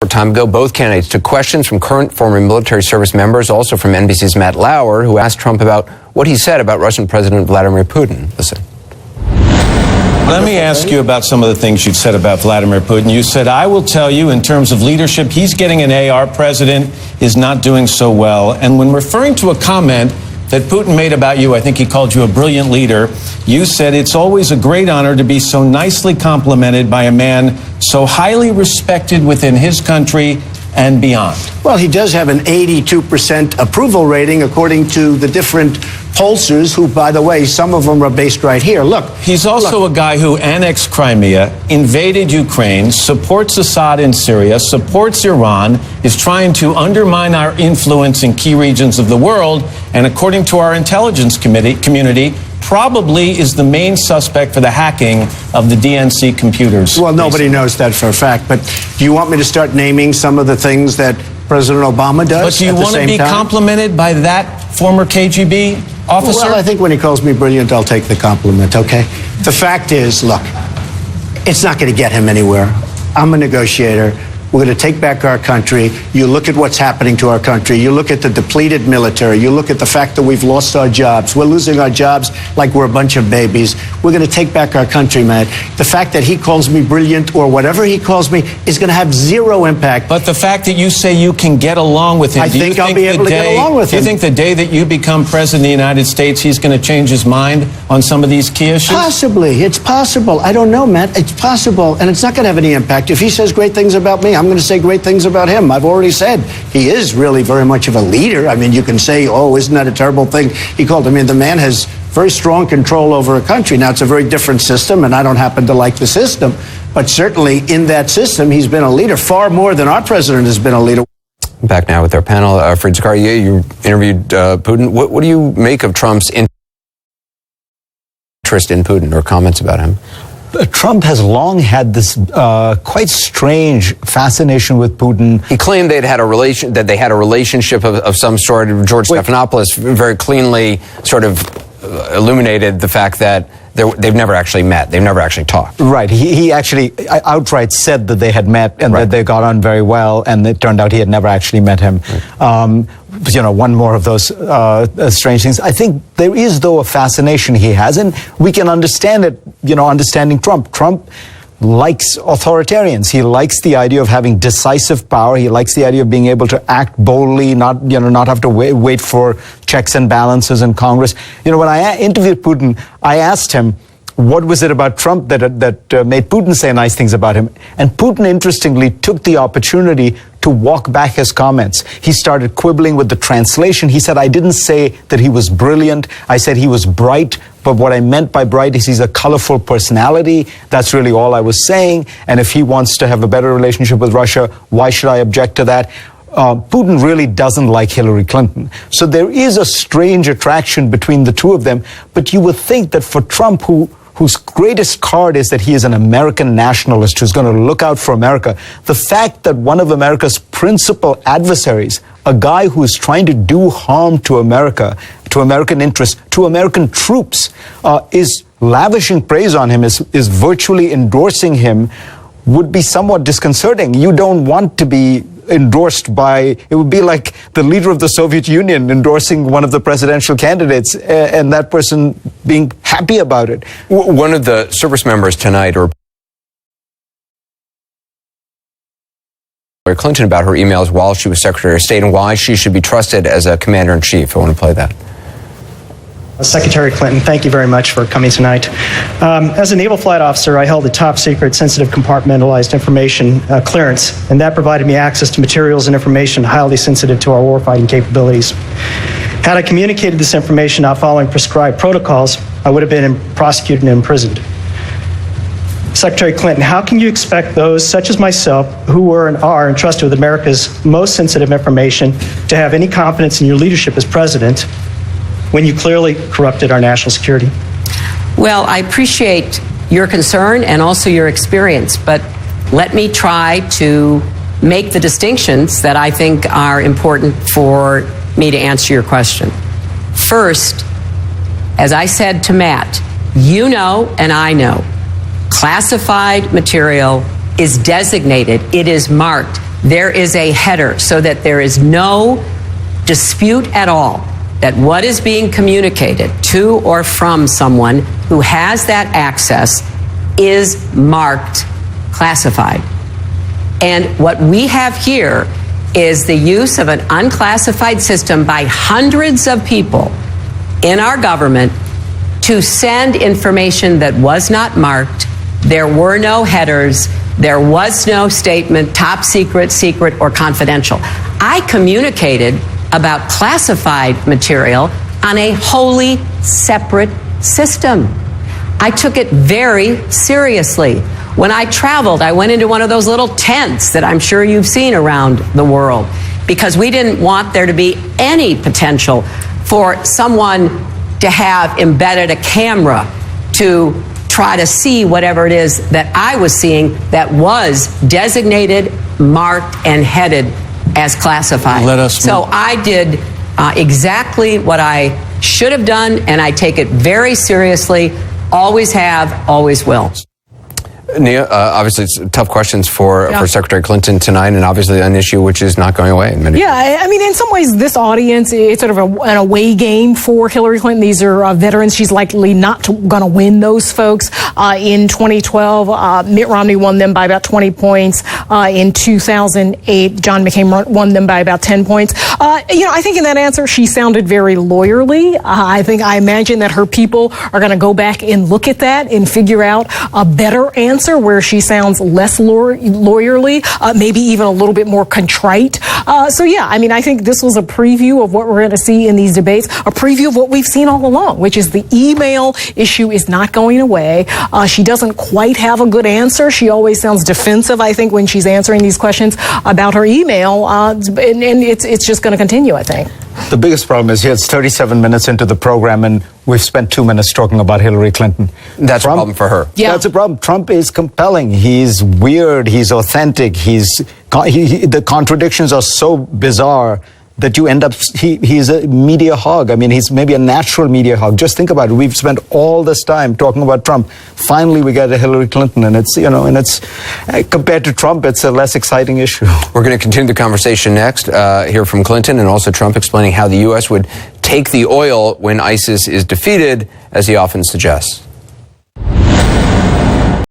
time ago, both candidates took questions from current former military service members, also from NBC's Matt Lauer, who asked Trump about what he said about Russian President Vladimir Putin. Listen. Let me ask you about some of the things you've said about Vladimir Putin. You said, I will tell you, in terms of leadership, he's getting an A. Our president is not doing so well. And when referring to a comment that Putin made about you, I think he called you a brilliant leader, you said it's always a great honor to be so nicely complimented by a man so highly respected within his country and beyond. Well, he does have an 82% approval rating, according to the different pollsters, who, by the way, some of them are based right here. Look. He's also a guy who annexed Crimea, invaded Ukraine, supports Assad in Syria, supports Iran, is trying to undermine our influence in key regions of the world, and according to our intelligence community, probably is the main suspect for the hacking of the DNC computers. Well, nobody knows that for a fact, but do you want me to start naming some of the things that President Obama does? But do you want to be complimented by that former KGB officer? Well, I think when he calls me brilliant, I'll take the compliment, okay? The fact is, look, it's not going to get him anywhere. I'm a negotiator. We're going to take back our country. You look at what's happening to our country. You look at the depleted military. You look at the fact that we've lost our jobs. We're losing our jobs like we're a bunch of babies. We're going to take back our country, man. The fact that he calls me brilliant or whatever he calls me is going to have zero impact. But the fact that you say you can get along with him, I think I'll be able to get along with him. Do you think the day that you become president of the United States, he's going to change his mind on some of these key issues? Possibly. It's possible. I don't know, Matt. It's possible. And it's not going to have any impact. If he says great things about me, I'm going to say great things about him. I've already said he is really very much of a leader. I mean, you can say, oh, isn't that a terrible thing? He called him. I mean, the man has very strong control over a country. Now, it's a very different system, and I don't happen to like the system. But certainly in that system, he's been a leader far more than our president has been a leader. Back now with our panel. Fareed Zakaria, you interviewed Putin. What do you make of Trump's interest in Putin or comments about him? Trump has long had this quite strange fascination with Putin. He claimed they had a relationship of some sort. George Stephanopoulos very cleanly sort of illuminated the fact that they've never actually met. They've never actually talked. Right. He actually outright said that they had met and that they got on very well, and it turned out he had never actually met him. Right. One more of those strange things. I think there is, though, a fascination he has, and we can understand it, understanding Trump. Trump likes authoritarians. He likes the idea of having decisive power. He likes the idea of being able to act boldly, not have to wait for checks and balances in Congress. When I interviewed Putin, I asked him, what was it about Trump that made Putin say nice things about him? And Putin, interestingly, took the opportunity to walk back his comments. He started quibbling with the translation. He said, I didn't say that he was brilliant. I said he was bright. But what I meant by bright is he's a colorful personality. That's really all I was saying. And if he wants to have a better relationship with Russia, why should I object to that? Putin really doesn't like Hillary Clinton. So there is a strange attraction between the two of them. But you would think that for Trump, whose greatest card is that he is an American nationalist who's going to look out for America, the fact that one of America's principal adversaries, a guy who is trying to do harm to America, to American interests, to American troops, is lavishing praise on him, is virtually endorsing him, would be somewhat disconcerting. You don't want to be endorsed by, it would be like the leader of the Soviet Union endorsing one of the presidential candidates and that person being happy about it. One of the service members tonight, or Clinton, about her emails while she was Secretary of State and why she should be trusted as a commander-in-chief. I want to play that. Secretary Clinton, thank you very much for coming tonight. As a naval flight officer, I held a top secret sensitive compartmentalized information clearance, and that provided me access to materials and information highly sensitive to our warfighting capabilities. Had I communicated this information not following prescribed protocols, I would have been prosecuted and imprisoned. Secretary Clinton, how can you expect those such as myself, who were and are entrusted with America's most sensitive information, to have any confidence in your leadership as president when you clearly corrupted our national security? Well, I appreciate your concern and also your experience, but let me try to make the distinctions that I think are important for me to answer your question. First, as I said to Matt, you know and I know, classified material is designated, it is marked there is a header so that there is no dispute at all that what is being communicated to or from someone who has that access is marked classified. And what we have here is the use of an unclassified system by hundreds of people in our government to send information that was not marked. There were no headers. There was no statement, top secret, secret, or confidential. I communicated about classified material on a wholly separate system. I took it very seriously. When I traveled, I went into one of those little tents that I'm sure you've seen around the world because we didn't want there to be any potential for someone to have embedded a camera to try to see whatever it is that I was seeing that was designated, marked, and headed as classified. So I did exactly what I should have done, and I take it very seriously. Always have, always will. Nia, obviously it's tough questions for Secretary Clinton tonight, and obviously an issue which is not going away in many Yeah, I mean, in some ways, this audience, it's sort of an away game for Hillary Clinton. These are veterans. She's likely not going to win those folks. In 2012, Mitt Romney won them by about 20 points. In 2008, John McCain won them by about 10 points. I think in that answer, she sounded very lawyerly. I imagine that her people are going to go back and look at that and figure out a better answer where she sounds less lawyerly, maybe even a little bit more contrite. I think this was a preview of what we're going to see in these debates, a preview of what we've seen all along, which is the email issue is not going away. She doesn't quite have a good answer. She always sounds defensive, I think, when she's answering these questions about her email, and it's just going to continue, I think. The biggest problem is here it's 37 minutes into the program and we've spent 2 minutes talking about Hillary Clinton. That's a problem for her. Yeah. That's a problem. Trump is compelling. He's weird. He's authentic. The contradictions are so bizarre that you end up, he's a media hog. I mean, he's maybe a natural media hog. Just think about it. We've spent all this time talking about Trump. Finally, we get to Hillary Clinton, and it's compared to Trump, it's a less exciting issue. We're going to continue the conversation next, hear from Clinton and also Trump explaining how the U.S. would take the oil when ISIS is defeated, as he often suggests.